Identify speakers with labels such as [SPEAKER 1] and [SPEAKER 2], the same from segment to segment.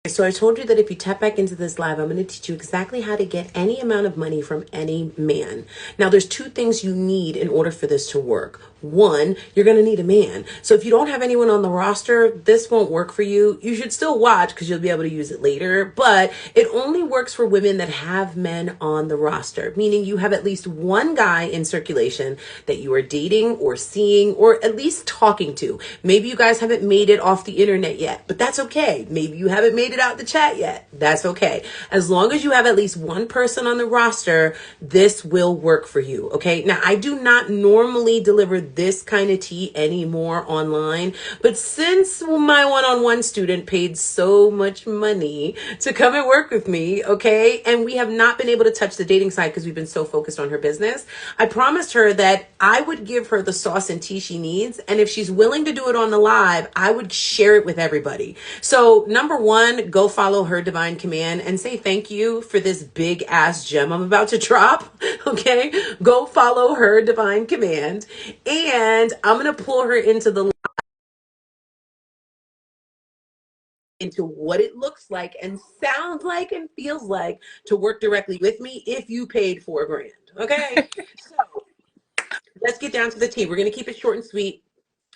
[SPEAKER 1] So I told you that if you tap back into this live, I'm going to teach you exactly how to get any amount of money from any man. Now, there's two things you need in order for this to work. One, you're going to need a man. So if you don't have anyone on the roster, this won't work for you. You should still watch because you'll be able to use it later, but it only works for women that have men on the roster, meaning you have at least one guy in circulation that you are dating or seeing or at least talking to. Maybe you guys haven't made it off the internet yet, but that's okay. Maybe you haven't made it out the chat yet. That's okay. As long as you have at least one person on the roster, this will work for you. Okay. Now, I do not normally deliver this kind of tea anymore online, but since my one-on-one student paid so much money to come and work with me, okay, and we have not been able to touch the dating side because we've been so focused on her business, I promised her that I would give her the sauce and tea she needs, and if she's willing to do it on the live, I would share it with everybody. So number one, go follow Her Divine Command and say thank you for this big ass gem I'm about to drop. Okay, go follow Her Divine Command, and I'm gonna pull her into what it looks like and sounds like and feels like to work directly with me if you paid 4 grand. Okay, so let's get down to the tea. We're gonna keep it short and sweet.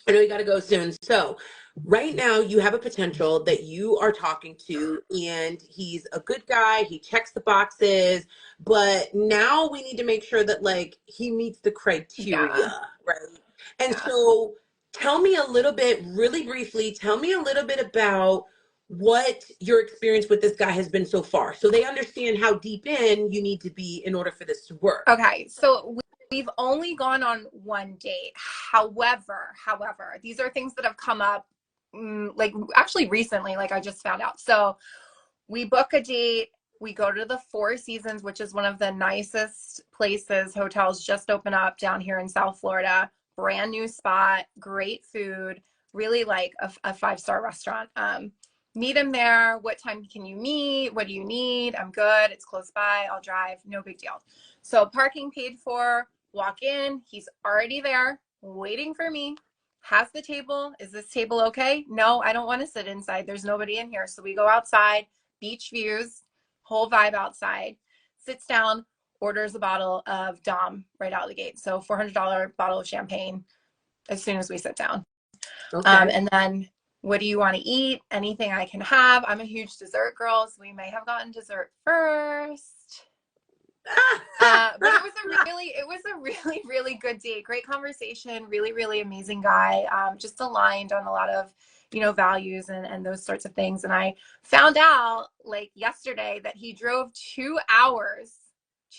[SPEAKER 1] I know you got to go soon. So, right now, you have a potential that you are talking to, and he's a good guy. He checks the boxes, but now we need to make sure that, like, he meets the criteria,
[SPEAKER 2] Yeah.
[SPEAKER 1] right? And
[SPEAKER 2] Yeah.
[SPEAKER 1] so, tell me a little bit, really briefly, tell me a little bit about what your experience with this guy has been so far so they understand how deep in you need to be in order for this to work.
[SPEAKER 2] Okay. So we've only gone on one date. However, these are things that have come up like actually recently, like I just found out. So we book a date. We go to the Four Seasons, which is one of the nicest places. Hotels just open up down here in South Florida. Brand new spot, great food, really like a five-star restaurant. Meet him there. What time can you meet? What do you need? I'm good. It's close by. I'll drive. No big deal. So parking paid for. Walk in. He's already there waiting for me. Has the table. Is this table okay? No, I don't want to sit inside. There's nobody in here. So we go outside, beach views, whole vibe outside, sits down, orders a bottle of Dom right out of the gate. So $400 bottle of champagne as soon as we sit down.
[SPEAKER 1] Okay.
[SPEAKER 2] And then what do you want to eat? Anything I can have. I'm a huge dessert girl, so we may have gotten dessert first. But it was a really good date. Great conversation. Really, really amazing guy. Just aligned on a lot of, values and those sorts of things. And I found out like yesterday that he drove 2 hours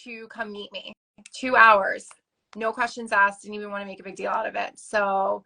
[SPEAKER 2] to come meet me. 2 hours, no questions asked. Didn't even want to make a big deal out of it. So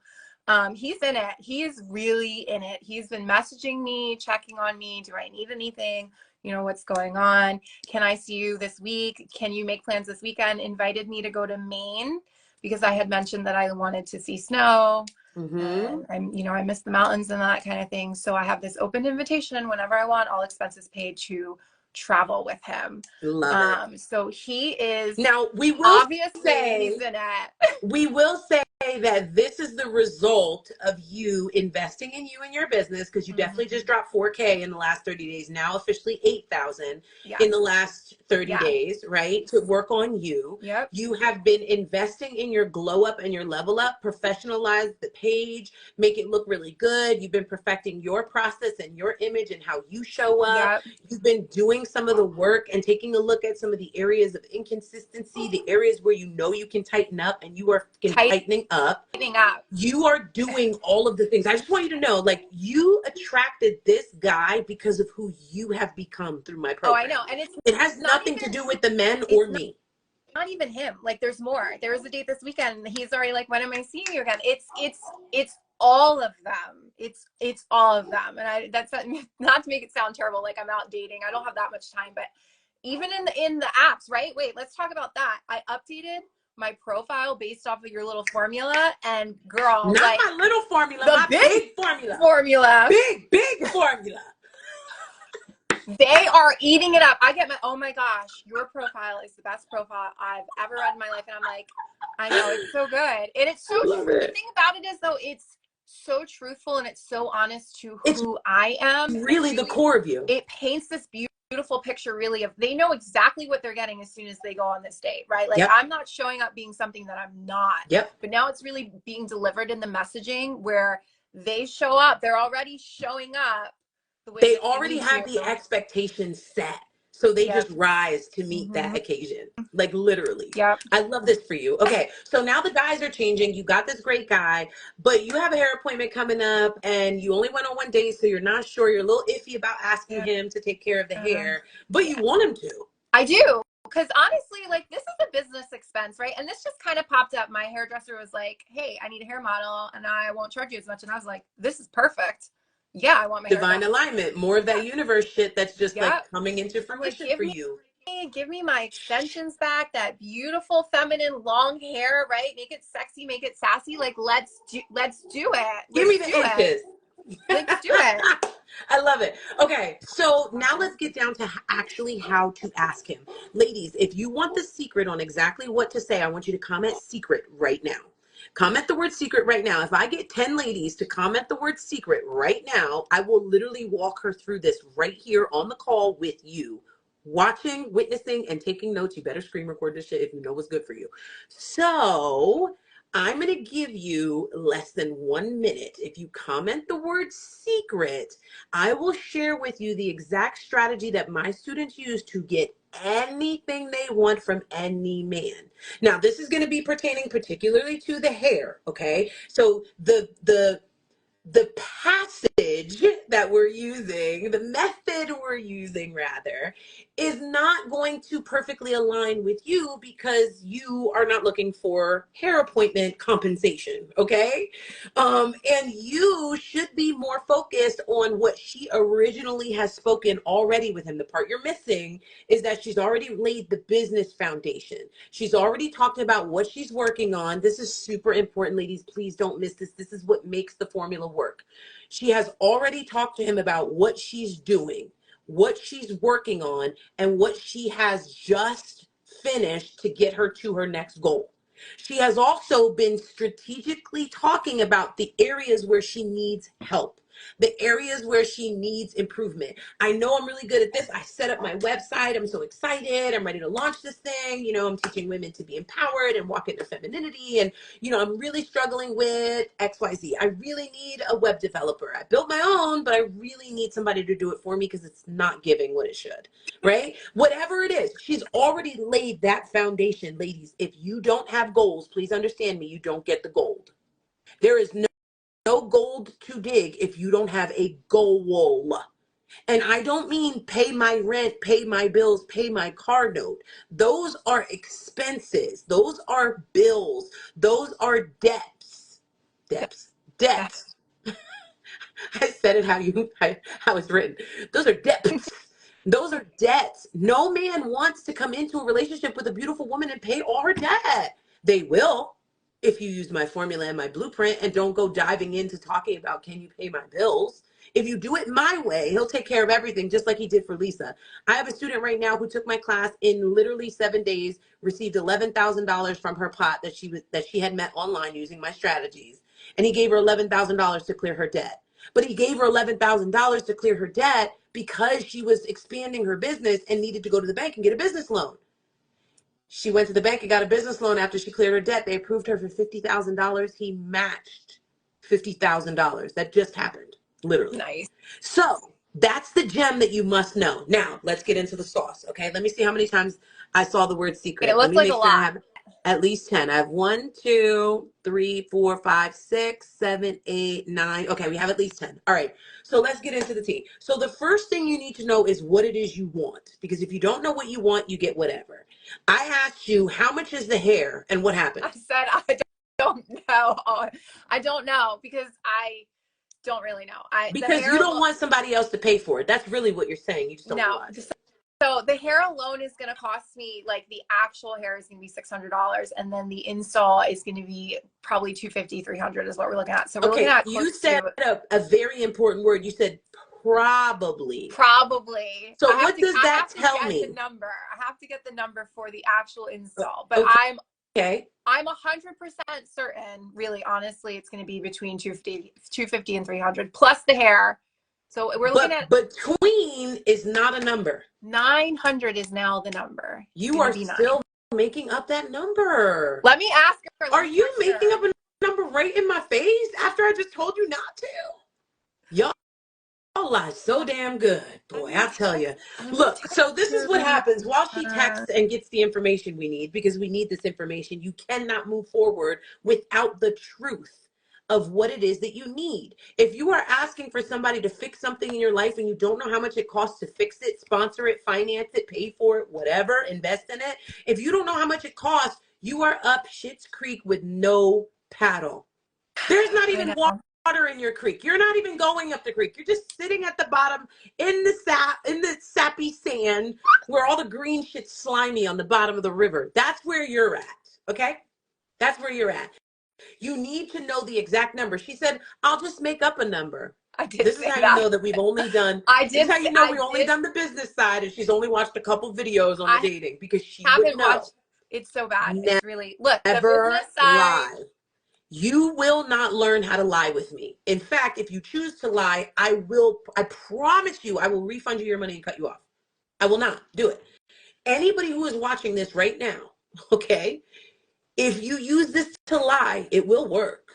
[SPEAKER 2] he's in it. He is really in it. He's been messaging me, checking on me. Do I need anything? What's going on? Can I see you this week? Can you make plans this weekend? Invited me to go to Maine because I had mentioned that I wanted to see snow
[SPEAKER 1] Mm-hmm.
[SPEAKER 2] and I miss the mountains and that kind of thing. So I have this open invitation whenever I want, all expenses paid, to travel with him.
[SPEAKER 1] Love it.
[SPEAKER 2] So he is
[SPEAKER 1] Now, we will
[SPEAKER 2] obviously he's
[SPEAKER 1] say
[SPEAKER 2] in it.
[SPEAKER 1] we will say that this is the result of you investing in you and your business because you definitely just
[SPEAKER 2] Mhm.
[SPEAKER 1] dropped 4K in the last 30 days, now officially 8,000 in
[SPEAKER 2] Yes.
[SPEAKER 1] the last 30
[SPEAKER 2] Yeah.
[SPEAKER 1] days, right? To work on you.
[SPEAKER 2] Yep.
[SPEAKER 1] You have been investing in your glow up and your level up, professionalize the page, make it look really good. You've been perfecting your process and your image and how you show up.
[SPEAKER 2] Yep.
[SPEAKER 1] You've been doing some of the work and taking a look at some of the areas of inconsistency, the areas where you know you can tighten up, and you are tightening up.
[SPEAKER 2] Tightening up.
[SPEAKER 1] You are doing all of the things. I just want you to know, like, you attracted this guy because of who you have become through my
[SPEAKER 2] Oh, I
[SPEAKER 1] program.
[SPEAKER 2] know. And it's
[SPEAKER 1] It has
[SPEAKER 2] not
[SPEAKER 1] nothing to
[SPEAKER 2] even
[SPEAKER 1] do with the men
[SPEAKER 2] it's
[SPEAKER 1] or me.
[SPEAKER 2] not even him. Like there's more. There was a date this weekend and he's already like, when am I seeing you again? It's all of them. It's all of them. And that's not to make it sound terrible like I'm out dating. I don't have that much time, but even in the apps, right? Wait, let's talk about that. I updated my profile based off of your little formula, and girl,
[SPEAKER 1] Not
[SPEAKER 2] like
[SPEAKER 1] my little formula,
[SPEAKER 2] the
[SPEAKER 1] my big formula.
[SPEAKER 2] formula.
[SPEAKER 1] Big formula.
[SPEAKER 2] They are eating it up. Oh my gosh, your profile is the best profile I've ever read in my life. And I'm like, I know, it's so good. And it's so
[SPEAKER 1] Love
[SPEAKER 2] true. The
[SPEAKER 1] it.
[SPEAKER 2] thing about it is though, it's so truthful and it's so honest to
[SPEAKER 1] It's
[SPEAKER 2] who I am.
[SPEAKER 1] really the core of you.
[SPEAKER 2] It paints this beautiful picture really of, they know exactly what they're getting as soon as they go on this date, right? Like,
[SPEAKER 1] Yep.
[SPEAKER 2] I'm not showing up being something that I'm not.
[SPEAKER 1] Yep.
[SPEAKER 2] But now it's really being delivered in the messaging where they show up, they're already showing up the way
[SPEAKER 1] They
[SPEAKER 2] that
[SPEAKER 1] already
[SPEAKER 2] need
[SPEAKER 1] have
[SPEAKER 2] to.
[SPEAKER 1] the expectations set. So they
[SPEAKER 2] Yep.
[SPEAKER 1] just rise to meet that occasion. Like literally.
[SPEAKER 2] Yep.
[SPEAKER 1] I love this for you. Okay. So now the guys are changing. You got this great guy, but you have a hair appointment coming up and you only went on one date. So you're not sure. You're a little iffy about asking him to take care of the hair, but you want him to.
[SPEAKER 2] I do. Because honestly, like, this is a business expense, right? And this just kind of popped up. My hairdresser was like, hey, I need a hair model and I won't charge you as much. And I was like, this is perfect. Yeah, I want my
[SPEAKER 1] divine alignment, more of that universe shit that's just like coming into fruition
[SPEAKER 2] like,
[SPEAKER 1] for you.
[SPEAKER 2] Give me my extensions back, that beautiful feminine long hair, right? Make it sexy, make it sassy. Like, let's do it.
[SPEAKER 1] Give me the inches.
[SPEAKER 2] Let's do it.
[SPEAKER 1] I love it. Okay, so now let's get down to actually how to ask him. Ladies, if you want the secret on exactly what to say, I want you to comment secret right now. Comment the word secret right now. If I get 10 ladies to comment the word secret right now, I will literally walk her through this right here on the call with you. Watching, witnessing, and taking notes. You better screen record this shit if you know what's good for you. So I'm going to give you less than 1 minute. If you comment the word secret, I will share with you the exact strategy that my students use to get anything they want from any man. Now, this is going to be pertaining particularly to the hair, okay? So the passage that we're using, the method we're using rather, is not going to perfectly align with you because you are not looking for hair appointment compensation, okay? And you should be more focused on what she originally has spoken already with him. The part you're missing is that she's already laid the business foundation. She's already talked about what she's working on. This is super important, ladies. Please don't miss this. This is what makes the formula work. She has already talked to him about what she's doing, what she's working on, and what she has just finished to get her to her next goal. She has also been strategically talking about the areas where she needs help, the areas where she needs improvement. I know I'm really good at this. I set up my website. I'm so excited. I'm ready to launch this thing. You know, I'm teaching women to be empowered and walk in their femininity. And, you know, I'm really struggling with XYZ. I really need a web developer. I built my own, but I really need somebody to do it for me because it's not giving what it should, right? Whatever it is, she's already laid that foundation. Ladies, if you don't have goals, please understand me, you don't get the gold. There is no gold to dig if you don't have a goal. And I don't mean pay my rent, pay my bills, pay my car note. Those are expenses. Those are bills. Those are debts. Debts. I said it how it's written. Those are debts. Those are debts. No man wants to come into a relationship with a beautiful woman and pay all her debt. They will, if you use my formula and my blueprint and don't go diving into talking about, can you pay my bills? If you do it my way, he'll take care of everything just like he did for Lisa. I have a student right now who took my class in literally 7 days, received $11,000 from her pot that she had met online using my strategies. And he gave her $11,000 to clear her debt. But he gave her $11,000 to clear her debt because she was expanding her business and needed to go to the bank and get a business loan. She went to the bank and got a business loan after she cleared her debt. They approved her for $50,000. He matched $50,000. That just happened, literally.
[SPEAKER 2] Nice.
[SPEAKER 1] So that's the gem that you must know. Now, let's get into the sauce, okay? Let me see how many times I saw the word secret.
[SPEAKER 2] It looks like a lot.
[SPEAKER 1] I have at least 10. I have 1, 2, 3, 4, 5, 6, 7, 8, 9. Okay, we have at least 10. All right, so let's get into the tea. So the first thing you need to know is what it is you want. Because if you don't know what you want, you get whatever. I asked you, how much is the hair? And what happened?
[SPEAKER 2] I said, I don't know. I don't know because I don't really know.
[SPEAKER 1] Because you don't want somebody else to pay for it. That's really what you're saying. You just don't realize it.
[SPEAKER 2] So the hair alone is going to cost me, like, the actual hair is going to be $600, and then the install is going to be probably $250, $300 is what we're looking at. So we're looking at.
[SPEAKER 1] You said a very important word. You said probably.
[SPEAKER 2] Probably.
[SPEAKER 1] So what does that tell me?
[SPEAKER 2] The number. I have to get the number for the actual install, but I'm
[SPEAKER 1] Okay.
[SPEAKER 2] I'm 100% certain, really, honestly, it's going to be between 250 and 300 plus the hair. So we're looking at
[SPEAKER 1] But tween is not a number.
[SPEAKER 2] 900 is now the number. It's
[SPEAKER 1] You
[SPEAKER 2] gonna
[SPEAKER 1] are
[SPEAKER 2] be
[SPEAKER 1] still
[SPEAKER 2] 9.
[SPEAKER 1] making up that number.
[SPEAKER 2] Let me ask her.
[SPEAKER 1] Are you making up a number right in my face after I just told you not to? Y'all lie so damn good. Boy, I tell you. Look, so this is what happens while she texts and gets the information we need, because we need this information. You cannot move forward without the truth of what it is that you need. If you are asking for somebody to fix something in your life and you don't know how much it costs to fix it, sponsor it, finance it, pay for it, whatever, invest in it. If you don't know how much it costs, you are up Schitt's Creek with no paddle. There's not even water in your creek. You're not even going up the creek. You're just sitting at the bottom in the sappy sand where all the green shit's slimy on the bottom of the river. That's where you're at. Okay? That's where you're at. You need to know the exact number. She said, I'll just make up a number. This is how you know that we've only done, this is how you know we've only done the business side and she's only watched a couple videos on the dating, because she haven't watched.
[SPEAKER 2] It's so bad. It's really, look, the
[SPEAKER 1] never
[SPEAKER 2] business side.
[SPEAKER 1] lie. You will not learn how to lie with me. In fact, if you choose to lie, I promise you, I will refund you your money and cut you off. I will not do it. Anybody who is watching this right now, okay, if you use this to lie, it will work.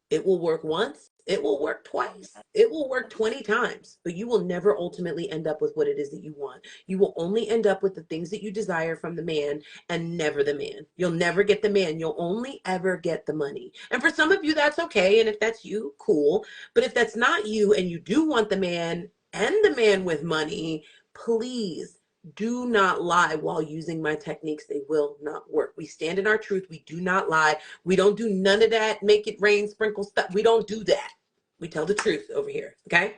[SPEAKER 1] It will work once. It will work twice. It will work 20 times, but you will never ultimately end up with what it is that you want. You will only end up with the things that you desire from the man and never the man. You'll never get the man. You'll only ever get the money. And for some of you, that's okay. And if that's you, cool. But if that's not you and you do want the man and the man with money, please do not lie while using my techniques. They will not work. We stand in our truth. We do not lie. We don't do none of that. Make it rain, sprinkle stuff. We don't do that. We tell the truth over here. Okay.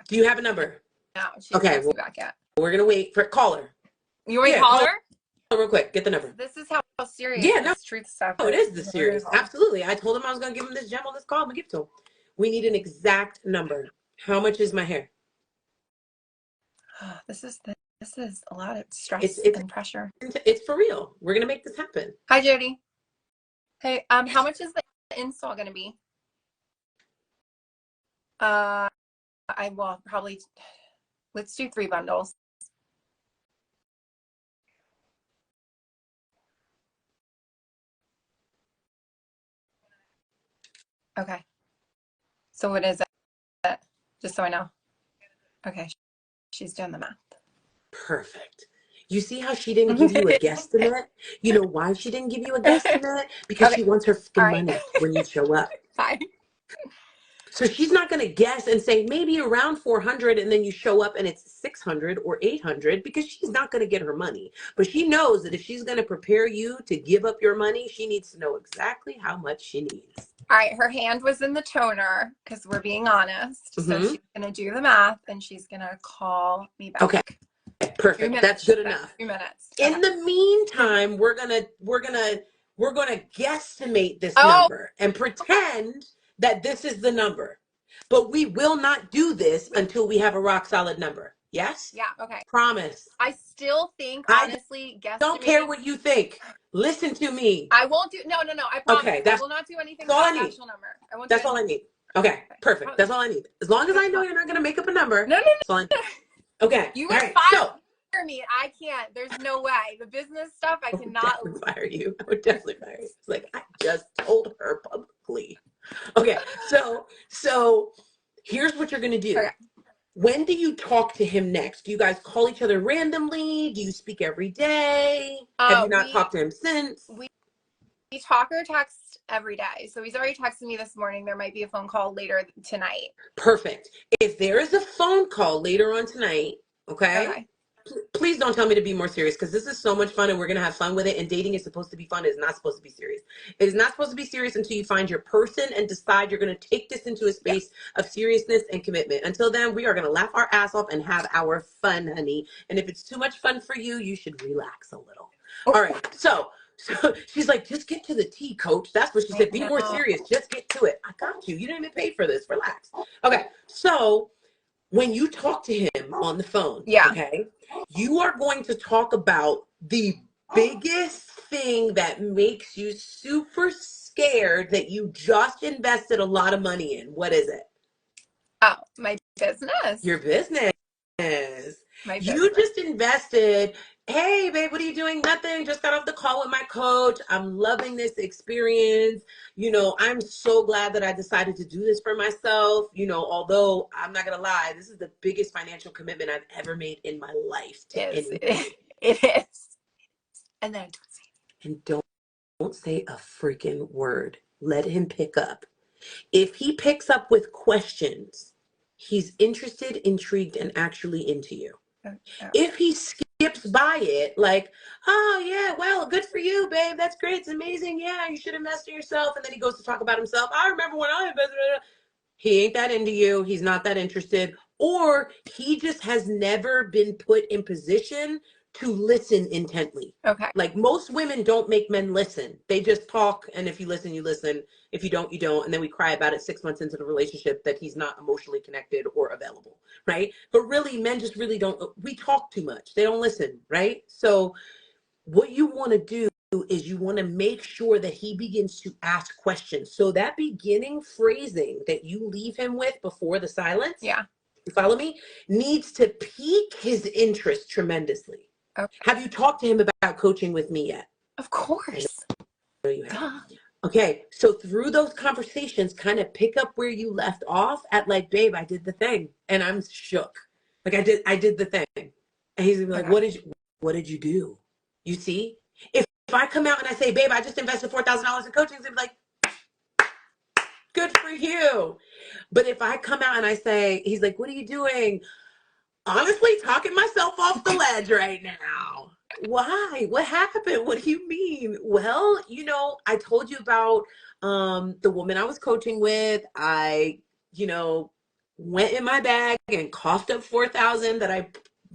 [SPEAKER 1] Do you have a number?
[SPEAKER 2] No.
[SPEAKER 1] Okay. Well,
[SPEAKER 2] back yet.
[SPEAKER 1] We're going to wait for caller.
[SPEAKER 2] You want to call her?
[SPEAKER 1] Real quick. Get the number.
[SPEAKER 2] This is how serious.
[SPEAKER 1] Yeah. No.
[SPEAKER 2] Truth stuff.
[SPEAKER 1] Oh, it is the serious. Absolutely. I told him I was going to give him this gem on this call. I'm going to give it to him. We need an exact number. How much is my hair?
[SPEAKER 2] This is a lot of stress and pressure.
[SPEAKER 1] It's for real. We're going to make this happen.
[SPEAKER 2] Hi, Jody. Hey, how much is the install going to be? I will probably, let's do 3 bundles. Okay. So what is it? Just so I know. Okay. She's done the math.
[SPEAKER 1] Perfect. You see how she didn't give you a guesstimate? You know why she didn't give you a guesstimate? Because she wants her money when you show up.
[SPEAKER 2] Fine.
[SPEAKER 1] So she's not going to guess and say maybe around 400 and then you show up and it's 600 or 800, because she's not going to get her money. But she knows that if she's going to prepare you to give up your money, she needs to know exactly how much she needs.
[SPEAKER 2] All right. Her hand was in the toner because we're being honest. So she's going to do the math and she's going to call me back.
[SPEAKER 1] Okay. Perfect. That's good enough.
[SPEAKER 2] 2 minutes.
[SPEAKER 1] In the meantime, we're gonna guesstimate this number and pretend that this is the number. But we will not do this until we have a rock solid number. Yes?
[SPEAKER 2] Yeah, okay.
[SPEAKER 1] Promise.
[SPEAKER 2] I still think, honestly,
[SPEAKER 1] don't care what you think. Listen to me.
[SPEAKER 2] I won't do, no, I promise.
[SPEAKER 1] Okay,
[SPEAKER 2] I will not do anything about the actual number.
[SPEAKER 1] That's all I need. Okay, perfect. That's all I need. As long as I know you're not going to make up a number.
[SPEAKER 2] No.
[SPEAKER 1] That's all I need. Okay.
[SPEAKER 2] You would fire me. I can't. There's no way. The business stuff, I cannot.
[SPEAKER 1] I would fire you. I would definitely fire you. It's like, I just told her publicly. Okay. So here's what you're going to do.
[SPEAKER 2] Okay.
[SPEAKER 1] When do you talk to him next? Do you guys call each other randomly? Do you speak every day? Have you not talked to him since?
[SPEAKER 2] We talk or text every day. So he's already texted me this morning. There might be a phone call later tonight.
[SPEAKER 1] Perfect. If there is a phone call later on tonight, okay. Please don't tell me to be more serious, because this is so much fun and we're going to have fun with it. And dating is supposed to be fun. It's not supposed to be serious. It is not supposed to be serious until you find your person and decide you're going to take this into a space of seriousness and commitment. Until then, we are going to laugh our ass off and have our fun, honey. And if it's too much fun for you, you should relax a little. All right. So she's like, just get to the tea, coach. That's what she said. Be more serious. Just get to it. I got you. You didn't even pay for this. Relax. Okay. So when you talk to him on the phone, okay, you are going to talk about the biggest thing that makes you super scared that you just invested a lot of money in? What is it?
[SPEAKER 2] Oh, my business.
[SPEAKER 1] Your business.
[SPEAKER 2] My
[SPEAKER 1] You
[SPEAKER 2] business.
[SPEAKER 1] just invested. Hey, babe, what are you doing? Nothing. Just got off the call with my coach. I'm loving this experience. I'm so glad that I decided to do this for myself. Although I'm not going to lie, this is the biggest financial commitment I've ever made in my life to anybody.
[SPEAKER 2] It is. And then
[SPEAKER 1] And don't say a freaking word. Let him pick up. If he picks up with questions, he's interested, intrigued, and actually into you. If he skips by it, like, oh, yeah, well, good for you, babe. That's great. It's amazing. Yeah, you should invest in yourself. And then he goes to talk about himself. I remember when I invested. He ain't that into you. He's not that interested. Or he just has never been put in position to listen intently.
[SPEAKER 2] okay.
[SPEAKER 1] Like most women don't make men listen. They just talk. And if you listen, you listen. If you don't, you don't. And then we cry about it 6 months into the relationship that he's not emotionally connected or available. Right. But really, men just really don't. We talk too much. They don't listen. Right. So what you want to do is you want to make sure that he begins to ask questions. So that beginning phrasing that you leave him with before the silence,
[SPEAKER 2] Yeah.
[SPEAKER 1] you follow me, needs to pique his interest tremendously.
[SPEAKER 2] Okay.
[SPEAKER 1] Have you talked to him about coaching with me yet?
[SPEAKER 2] Of course.
[SPEAKER 1] I know you have. Okay, so through those conversations, kind of pick up where you left off at like, babe, I did the thing, and I'm shook. Like I did the thing, and he's gonna be like, what did you do? You see, if I come out and I say, babe, I just invested $4,000 in coaching, he's gonna be like, good for you. But if I come out and I say, he's like, what are you doing? Honestly, talking myself off the ledge right now. Why? What happened? What do you mean? Well, I told you about the woman I was coaching with. I, went in my bag and coughed up 4,000 that I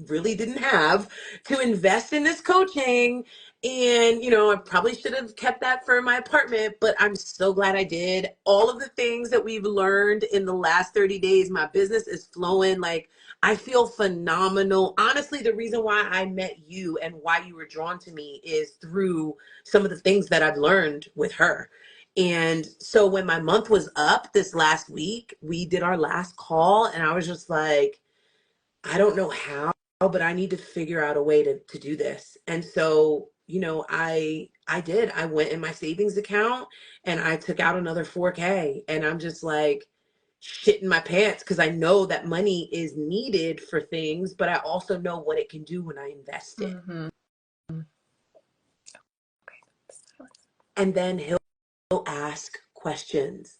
[SPEAKER 1] really didn't have to invest in this coaching. And, I probably should have kept that for my apartment, but I'm so glad I did. All of the things that we've learned in the last 30 days, my business is flowing. Like, I feel phenomenal. Honestly, the reason why I met you and why you were drawn to me is through some of the things that I've learned with her. And so when my month was up this last week, we did our last call and I was just like, I don't know how, but I need to figure out a way to do this. And so, I did. I went in my savings account and I took out another 4K and I'm just like shitting my pants because I know that money is needed for things, but I also know what it can do when I invest it.
[SPEAKER 2] Mm-hmm.
[SPEAKER 1] And then he'll ask questions.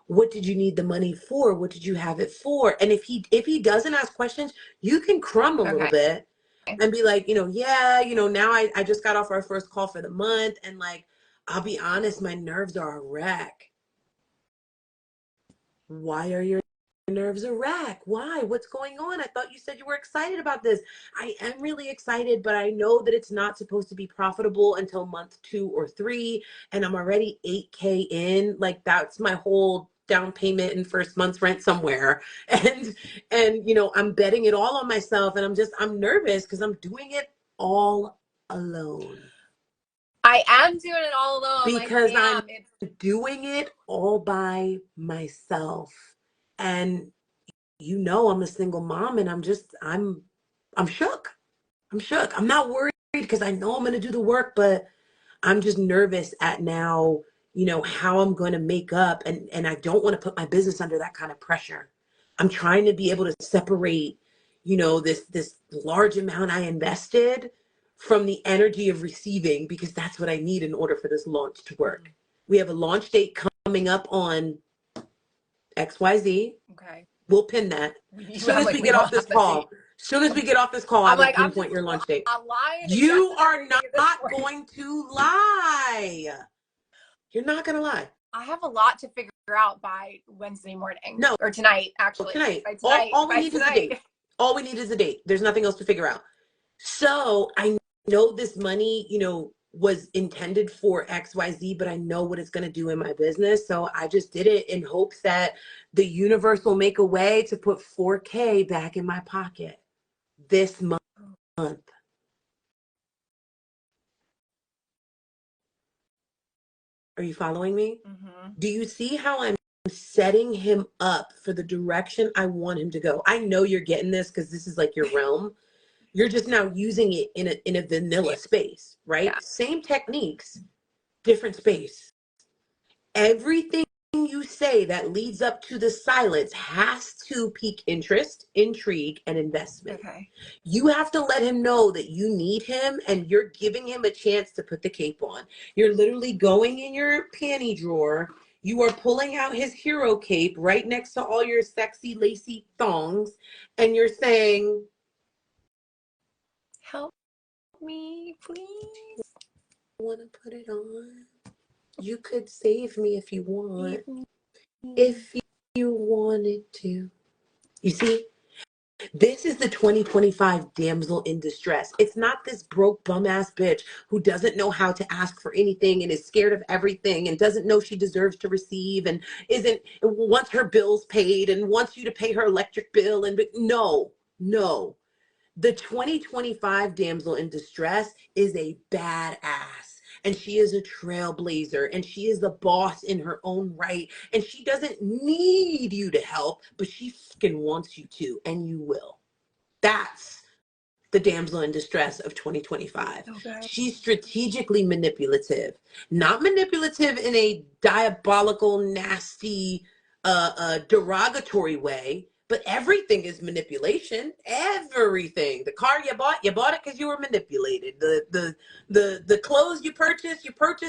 [SPEAKER 1] What did you need the money for? What did you have it for? And if he doesn't ask questions, you can crumb a little bit and be like, yeah, now I just got off our first call for the month. And like, I'll be honest, my nerves are a wreck. Why are your nerves a wreck? Why? What's going on? I thought you said you were excited about this. I am really excited, but I know that it's not supposed to be profitable until month 2 or 3. And I'm already 8K in. Like that's my whole down payment and first month's rent somewhere. And I'm betting it all on myself. And I'm nervous because I'm doing it all alone.
[SPEAKER 2] I am doing it all alone.
[SPEAKER 1] Because I'm doing it all by myself. And I'm a single mom and I'm shook. I'm shook. I'm not worried because I know I'm going to do the work, but I'm just nervous at now, how I'm going to make up. And I don't want to put my business under that kind of pressure. I'm trying to be able to separate, this large amount I invested from the energy of receiving, because that's what I need in order for this launch to work. We have a launch date coming up on XYZ.
[SPEAKER 2] Okay.
[SPEAKER 1] We'll pin that. As soon as we get off this call, I will pinpoint your launch date. You are not going to lie. You're not going to lie.
[SPEAKER 2] I have a lot to figure out by Wednesday morning.
[SPEAKER 1] No.
[SPEAKER 2] Or tonight, actually.
[SPEAKER 1] Tonight.
[SPEAKER 2] By tonight.
[SPEAKER 1] All we need is a date. All we need is a date. There's nothing else to figure out. So I know this money, was intended for XYZ, but I know what it's going to do in my business. So I just did it in hopes that the universe will make a way to put 4K back in my pocket this month. Are you following me?
[SPEAKER 2] Mm-hmm.
[SPEAKER 1] Do you see how I'm setting him up for the direction I want him to go? I know you're getting this because this is like your realm. You're just now using it in a vanilla
[SPEAKER 2] Yeah.
[SPEAKER 1] space, right?
[SPEAKER 2] Yeah.
[SPEAKER 1] Same techniques, different space. Everything you say that leads up to the silence has to pique interest, intrigue, and investment.
[SPEAKER 2] Okay.
[SPEAKER 1] You have to let him know that you need him and you're giving him a chance to put the cape on. You're literally going in your panty drawer. You are pulling out his hero cape right next to all your sexy, lacy thongs. And you're saying,
[SPEAKER 2] Help me, please.
[SPEAKER 1] want to put it on? You could save me if you want.
[SPEAKER 2] Save me.
[SPEAKER 1] If you wanted to. You see? This is the 2025 damsel in distress. It's not this broke bum ass bitch who doesn't know how to ask for anything and is scared of everything and doesn't know she deserves to receive and isn't wants her bills paid and wants you to pay her electric bill and no, no. The 2025 damsel in distress is a badass. And she is a trailblazer and she is the boss in her own right. And she doesn't need you to help, but she fucking wants you to, and you will. That's the damsel in distress of 2025.
[SPEAKER 2] Okay.
[SPEAKER 1] She's strategically manipulative, not manipulative in a diabolical, nasty, derogatory way, but everything is manipulation. Everything. The car you bought it because you were manipulated. The clothes you purchased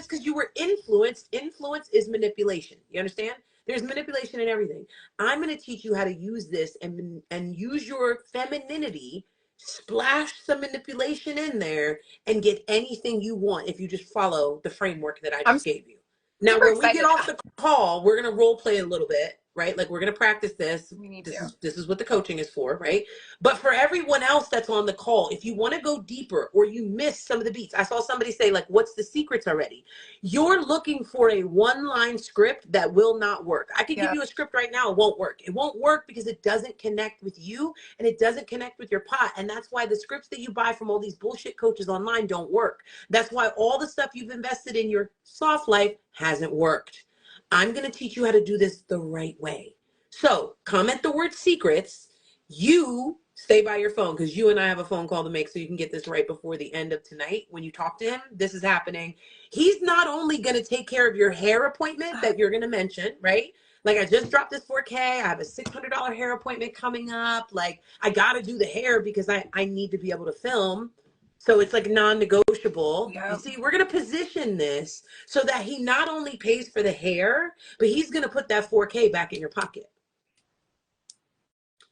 [SPEAKER 1] because you were influenced. Influence is manipulation. You understand? There's manipulation in everything. I'm going to teach you how to use this and use your femininity, splash some manipulation in there, and get anything you want if you just follow the framework that I
[SPEAKER 2] I'm
[SPEAKER 1] just gave you. Now,
[SPEAKER 2] super
[SPEAKER 1] when we get
[SPEAKER 2] excited.
[SPEAKER 1] off the call, we're going to role play a little bit, right? Like we're going to practice this.
[SPEAKER 2] We need
[SPEAKER 1] This
[SPEAKER 2] to.
[SPEAKER 1] is this is what the coaching is for, right? But for everyone else that's on the call, if you want to go deeper or you miss some of the beats, I saw somebody say like, "What's the secrets already?" You're looking for a one-line script that will not work. I could give
[SPEAKER 2] Yeah.
[SPEAKER 1] you a script right now, it won't work. It won't work because it doesn't connect with you and it doesn't connect with your pot. And that's why the scripts that you buy from all these bullshit coaches online don't work. That's why all the stuff you've invested in your soft life hasn't worked. I'm going to teach you how to do this the right way. So comment the word secrets. You stay by your phone because you and I have a phone call to make so you can get this right before the end of tonight. When you talk to him, this is happening. He's not only going to take care of your hair appointment that you're going to mention, right? Like I just dropped this 4K. I have a $600 hair appointment coming up. Like I got to do the hair because I need to be able to film. So it's like non-negotiable. You
[SPEAKER 2] Yep.
[SPEAKER 1] see, we're going to position this so that he not only pays for the hair, but he's going to put that 4K back in your pocket.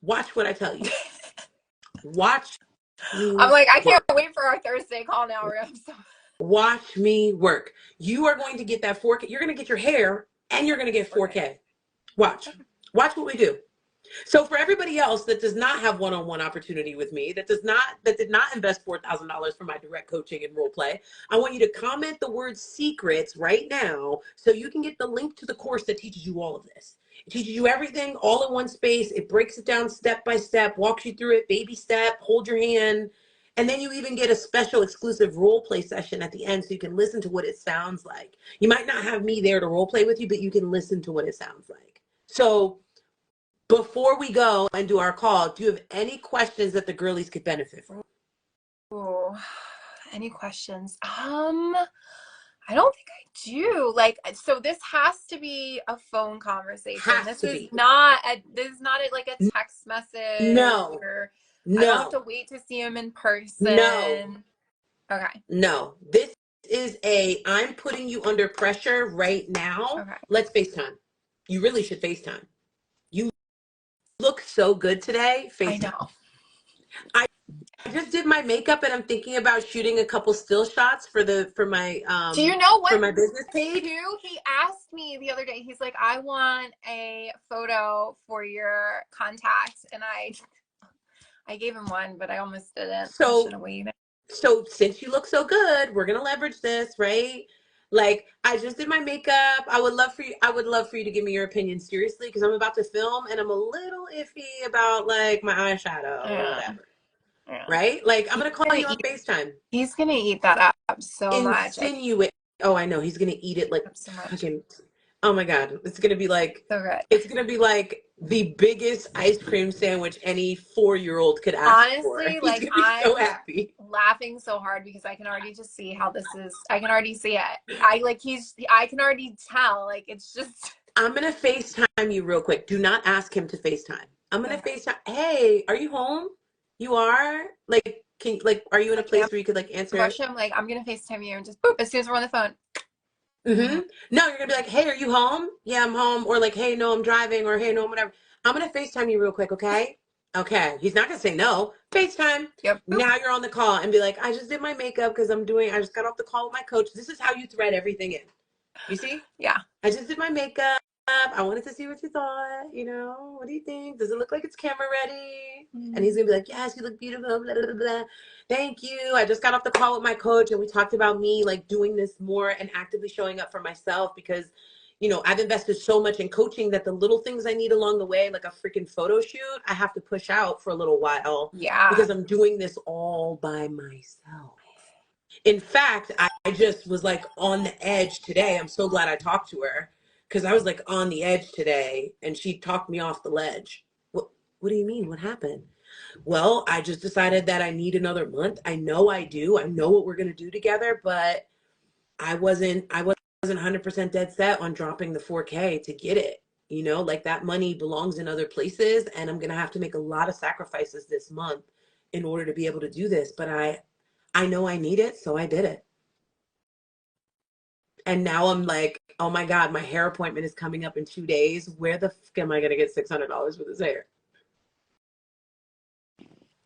[SPEAKER 1] Watch what I tell you. Watch me
[SPEAKER 2] I'm like, I can't
[SPEAKER 1] work.
[SPEAKER 2] wait for our Thursday call now, Rip. So
[SPEAKER 1] Watch me work. You are going to get that 4K. You're going to get your hair and you're going to get 4K. Watch. Watch what we do. So for everybody else that does not have one-on-one opportunity with me, that did not invest $4,000 for my direct coaching and role play, I want you to comment the word secrets right now so you can get the link to the course that teaches you all of this. It teaches you everything all in one space. It breaks it down step by step, walks you through it, baby step, hold your hand. And then you even get a special exclusive role play session at the end so you can listen to what it sounds like. You might not have me there to role play with you, but you can listen to what it sounds like. So before we go and do our call, do you have any questions that the girlies could benefit from?
[SPEAKER 2] Ooh, any questions? I don't think I do. Like, so this has to be a phone conversation.
[SPEAKER 1] Has
[SPEAKER 2] This
[SPEAKER 1] to
[SPEAKER 2] is
[SPEAKER 1] be.
[SPEAKER 2] not like a text message.
[SPEAKER 1] No,
[SPEAKER 2] Or I don't have
[SPEAKER 1] no,
[SPEAKER 2] to wait to see him in person.
[SPEAKER 1] no,
[SPEAKER 2] Okay.
[SPEAKER 1] no. This is I'm putting you under pressure right now.
[SPEAKER 2] Okay.
[SPEAKER 1] Let's FaceTime. You really should FaceTime. You look so good today.
[SPEAKER 2] I
[SPEAKER 1] FaceTime.
[SPEAKER 2] know.
[SPEAKER 1] I just did my makeup and I'm thinking about shooting a couple still shots for my
[SPEAKER 2] Do you know what?
[SPEAKER 1] for my business page.
[SPEAKER 2] He asked me the other day. He's like, I want a photo for your contacts, and I gave him one, but I almost didn't. I should have waited.
[SPEAKER 1] So since you look so good, we're gonna leverage this, right? Like I just did my makeup. I would love for you to give me your opinion seriously because I'm about to film and I'm a little iffy about like my eyeshadow or whatever.
[SPEAKER 2] Yeah.
[SPEAKER 1] Right? Like I'm gonna call you on
[SPEAKER 2] Eat,
[SPEAKER 1] FaceTime.
[SPEAKER 2] he's gonna eat that up so much.
[SPEAKER 1] Insinuate. oh, I know he's gonna eat it like
[SPEAKER 2] So much.
[SPEAKER 1] fucking. Oh my God,
[SPEAKER 2] So good.
[SPEAKER 1] it's gonna be like the biggest ice cream sandwich any 4-year-old could ask for.
[SPEAKER 2] Honestly,
[SPEAKER 1] He's
[SPEAKER 2] like
[SPEAKER 1] gonna be so
[SPEAKER 2] I'm
[SPEAKER 1] happy.
[SPEAKER 2] laughing so hard because I can already just see how this is. I can already see it. I can already tell. Like it's just
[SPEAKER 1] I'm gonna FaceTime you real quick. Do not ask him to FaceTime. I'm gonna
[SPEAKER 2] okay.
[SPEAKER 1] FaceTime. Hey, are you home? You are? Like, are you in a
[SPEAKER 2] Like, yeah,
[SPEAKER 1] place where you could like answer?
[SPEAKER 2] brush him. Like I'm gonna FaceTime you and just boop as soon as we're on the phone.
[SPEAKER 1] Mm-hmm. No, you're gonna be like, hey, are you home? Yeah, I'm home. Or like, hey, no, I'm driving. Or hey, no, whatever. I'm gonna FaceTime you real quick, okay? Okay. He's not gonna say no. FaceTime.
[SPEAKER 2] Yep. Boop.
[SPEAKER 1] Now you're on the call and be like, I just did my makeup because I just got off the call with my coach. This is how you thread everything in. You see?
[SPEAKER 2] Yeah.
[SPEAKER 1] I just did my makeup. I wanted to see what you thought. What do you think? Does it look like it's camera ready? And he's gonna be like, yes, you look beautiful. Blah, blah, blah. Thank you. I just got off the call with my coach, and we talked about me like doing this more and actively showing up for myself because, I've invested so much in coaching that the little things I need along the way, like a freaking photo shoot, I have to push out for a little while because
[SPEAKER 2] Yeah.
[SPEAKER 1] I'm doing this all by myself. In fact, I just was like on the edge today. I'm so glad I talked to her because I was like on the edge today and she talked me off the ledge. What do you mean? What happened? Well, I just decided that I need another month. I know I do. I know what we're going to do together, but I wasn't 100% dead set on dropping the 4K to get it. Like that money belongs in other places and I'm going to have to make a lot of sacrifices this month in order to be able to do this, but I know I need it, so I did it. And now I'm like, oh my God, my hair appointment is coming up in 2 days. Where the fuck am I going to get $600 for this hair?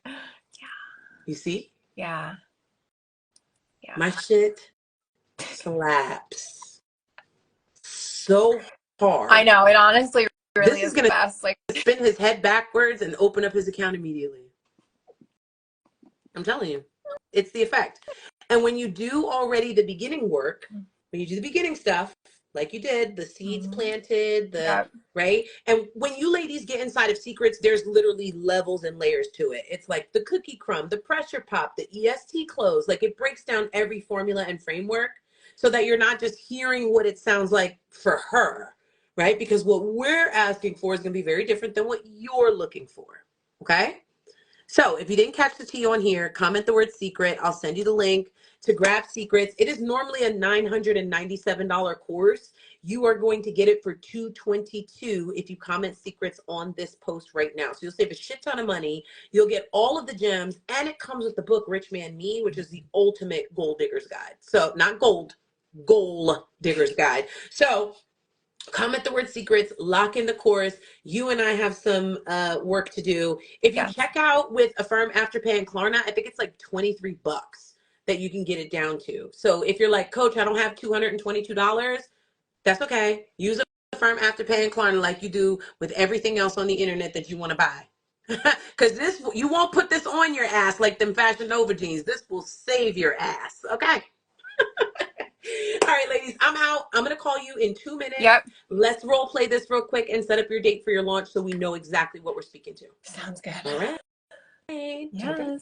[SPEAKER 2] Yeah.
[SPEAKER 1] You see?
[SPEAKER 2] Yeah. Yeah.
[SPEAKER 1] My shit slaps so
[SPEAKER 2] I
[SPEAKER 1] hard.
[SPEAKER 2] know. It honestly really
[SPEAKER 1] This is
[SPEAKER 2] is the
[SPEAKER 1] going
[SPEAKER 2] best. Like,
[SPEAKER 1] to spin his head backwards and open up his account immediately. I'm telling you, it's the effect. And when you do already the beginning work, when you do the beginning stuff, like you did, the seeds planted,
[SPEAKER 2] yeah.
[SPEAKER 1] right? And when you ladies get inside of secrets, there's literally levels and layers to it. It's like the cookie crumb, the pressure pop, the EST close. Like it breaks down every formula and framework so that you're not just hearing what it sounds like for her, right? Because what we're asking for is going to be very different than what you're looking for. Okay. So if you didn't catch the tea on here, comment the word secret. I'll send you the link to grab secrets. It is normally a $997 course. You are going to get it for $222 if you comment secrets on this post right now. So you'll save a shit ton of money. You'll get all of the gems, and it comes with the book Rich Man Me, which is the ultimate gold digger's guide. So not gold digger's guide. So comment the word secrets, lock in the course. You and I have some work to do. If you
[SPEAKER 2] Yeah.
[SPEAKER 1] check out with Affirm, Afterpay, and Klarna, I think it's like $23 that you can get it down to. So if you're like, Coach, I don't have $222, that's okay. Use Affirm, Afterpay, and Klarna like you do with everything else on the internet that you want to buy. Because you won't put this on your ass like them Fashion Nova jeans. This will save your ass. Okay. All right, ladies, I'm out. I'm going to call you in 2 minutes.
[SPEAKER 2] Yep.
[SPEAKER 1] Let's role play this real quick and set up your date for your launch so we know exactly what we're speaking to.
[SPEAKER 2] Sounds good.
[SPEAKER 1] All right.
[SPEAKER 2] Yes.